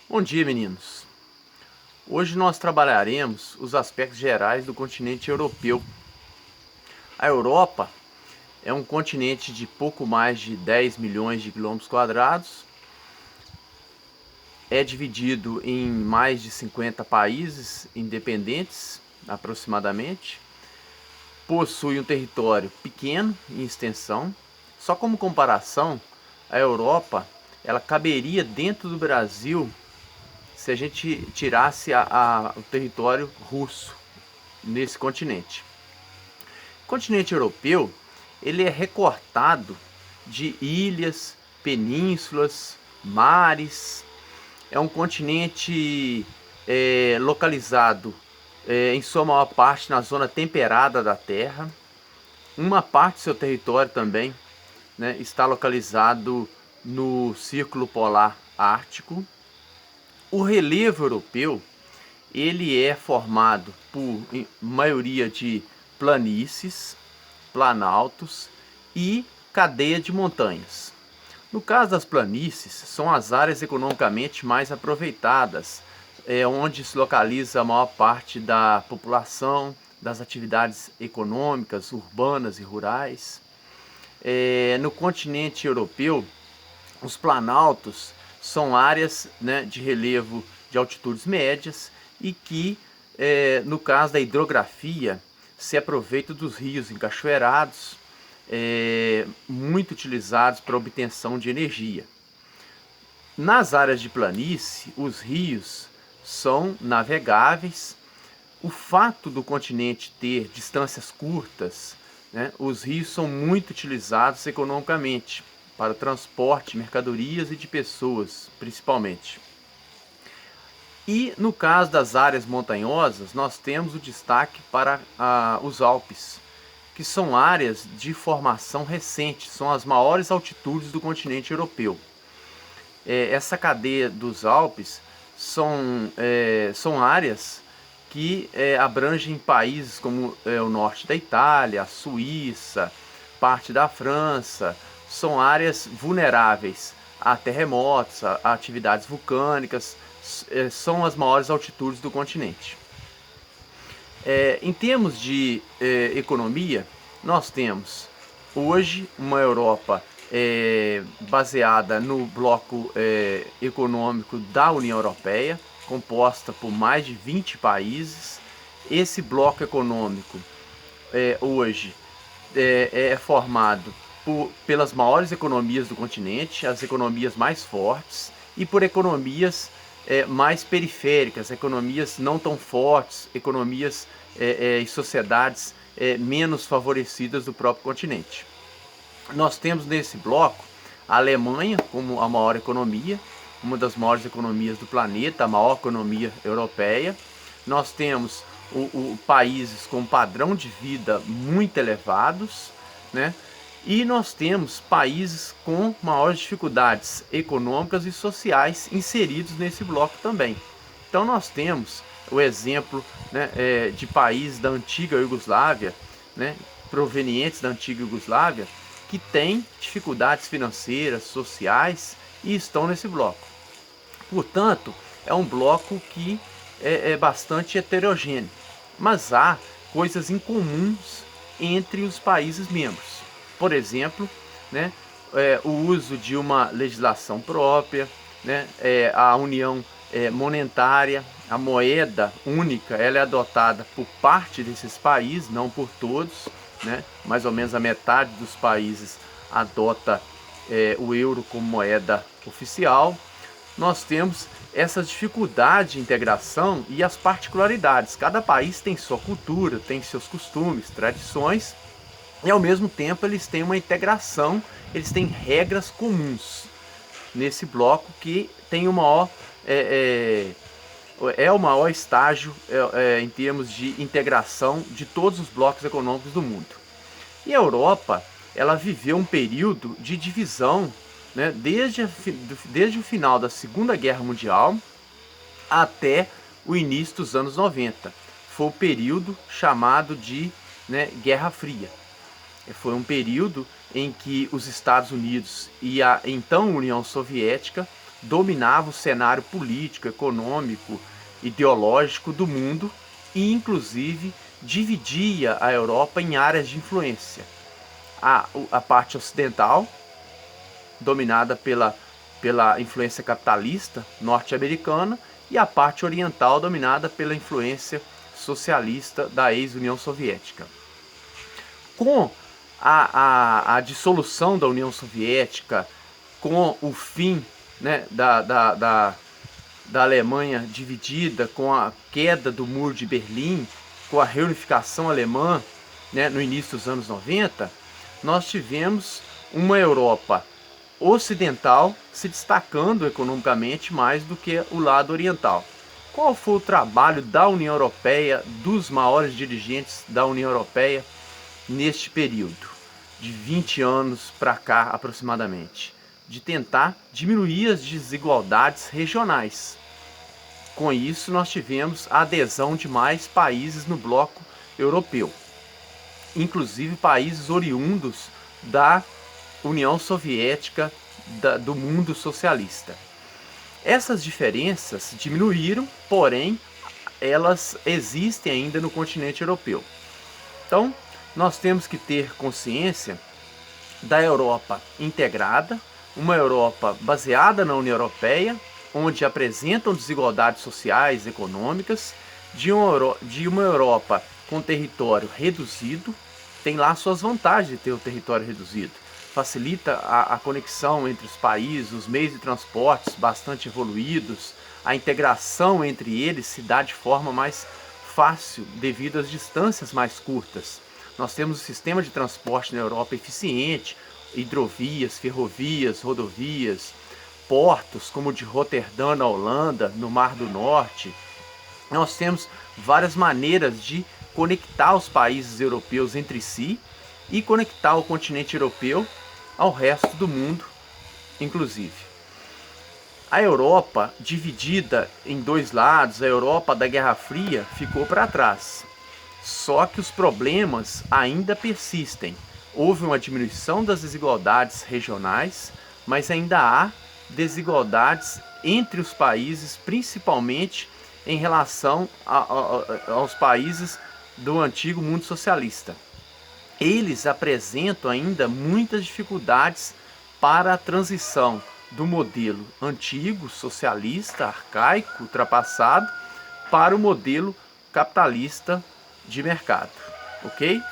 Bom dia, meninos. Hoje nós trabalharemos os aspectos gerais do continente europeu. A Europa é um continente de pouco mais de 10 milhões de quilômetros quadrados. É dividido em mais de 50 países independentes, aproximadamente. Possui um território pequeno em extensão. Só como comparação, a Europa ela caberia dentro do Brasil se a gente tirasse o território russo nesse continente. O continente europeu ele é recortado de ilhas, penínsulas, mares. É um continente localizado em sua maior parte na zona temperada da Terra. Uma parte do seu território também, né, está localizado no Círculo Polar Ártico. O relevo europeu ele é formado por maioria de planícies, planaltos e cadeia de montanhas. No caso das planícies, são as áreas economicamente mais aproveitadas, onde se localiza a maior parte da população, das atividades econômicas, urbanas e rurais. No continente europeu, os planaltos são áreas, né, de relevo de altitudes médias e que, no caso da hidrografia, se aproveita dos rios encachoeirados, muito utilizados para obtenção de energia. Nas áreas de planície, os rios são navegáveis. O fato do continente ter distâncias curtas, né, os rios são muito utilizados economicamente para o transporte de mercadorias e de pessoas, principalmente. E no caso das áreas montanhosas, nós temos o destaque para os Alpes, que são áreas de formação recente, são as maiores altitudes do continente europeu. Essa cadeia dos Alpes são áreas que abrangem países como o norte da Itália, a Suíça, parte da França. São áreas vulneráveis a terremotos, a atividades vulcânicas, são as maiores altitudes do continente. Em termos de economia, nós temos hoje uma Europa baseada no bloco econômico da União Europeia, composta por mais de 20 países. Esse bloco econômico hoje é formado pelas maiores economias do continente, as economias mais fortes, e por economias mais periféricas, economias não tão fortes, economias e sociedades menos favorecidas do próprio continente. Nós temos nesse bloco a Alemanha como a maior economia, uma das maiores economias do planeta, a maior economia europeia. Nós temos países com padrão de vida muito elevados, né? E nós temos países com maiores dificuldades econômicas e sociais inseridos nesse bloco também. Então nós temos o exemplo, né, de países da antiga Iugoslávia, né, provenientes da antiga Iugoslávia, que têm dificuldades financeiras, sociais e estão nesse bloco. Portanto, é um bloco que é bastante heterogêneo, mas há coisas incomuns entre os países membros. Por exemplo, né, o uso de uma legislação própria, né, a união monetária, a moeda única, ela é adotada por parte desses países, não por todos, né? Mais ou menos a metade dos países adota o euro como moeda oficial. Nós temos essa dificuldade de integração e as particularidades. Cada país tem sua cultura, tem seus costumes, tradições, e ao mesmo tempo eles têm uma integração, eles têm regras comuns nesse bloco que tem o maior o maior estágio em termos de integração de todos os blocos econômicos do mundo. E a Europa, ela viveu um período de divisão, né, desde o final da Segunda Guerra Mundial até o início dos anos 90. Foi o período chamado de, né, Guerra Fria. Foi um período em que os Estados Unidos e a então União Soviética dominava o cenário político, econômico, ideológico do mundo e, inclusive, dividia a Europa em áreas de influência. A parte ocidental, dominada pela influência capitalista norte-americana, e a parte oriental, dominada pela influência socialista da ex-União Soviética. Com a dissolução da União Soviética, com o fim, né, da Alemanha dividida, com a queda do Muro de Berlim, com a reunificação alemã, né, no início dos anos 90, nós tivemos uma Europa ocidental se destacando economicamente mais do que o lado oriental. Qual foi o trabalho da União Europeia, dos maiores dirigentes da União Europeia neste período de 20 anos para cá aproximadamente? De tentar diminuir as desigualdades regionais. Com isso, nós tivemos a adesão de mais países no bloco europeu, inclusive países oriundos da União Soviética, do mundo socialista. Essas diferenças diminuíram, porém, elas existem ainda no continente europeu. Então, nós temos que ter consciência da Europa integrada, uma Europa baseada na União Europeia, onde apresentam desigualdades sociais e econômicas, de uma Europa com território reduzido. Tem lá suas vantagens de ter o território reduzido. Facilita a conexão entre os países, os meios de transportes bastante evoluídos, a integração entre eles se dá de forma mais fácil devido às distâncias mais curtas. Nós temos um sistema de transporte na Europa eficiente, hidrovias, ferrovias, rodovias, portos como o de Roterdã na Holanda, no Mar do Norte. Nós temos várias maneiras de conectar os países europeus entre si e conectar o continente europeu ao resto do mundo, inclusive. A Europa, dividida em dois lados, a Europa da Guerra Fria, ficou para trás. Só que os problemas ainda persistem. Houve uma diminuição das desigualdades regionais, mas ainda há desigualdades entre os países, principalmente em relação aos países do antigo mundo socialista. Eles apresentam ainda muitas dificuldades para a transição do modelo antigo, socialista, arcaico, ultrapassado, para o modelo capitalista de mercado, ok?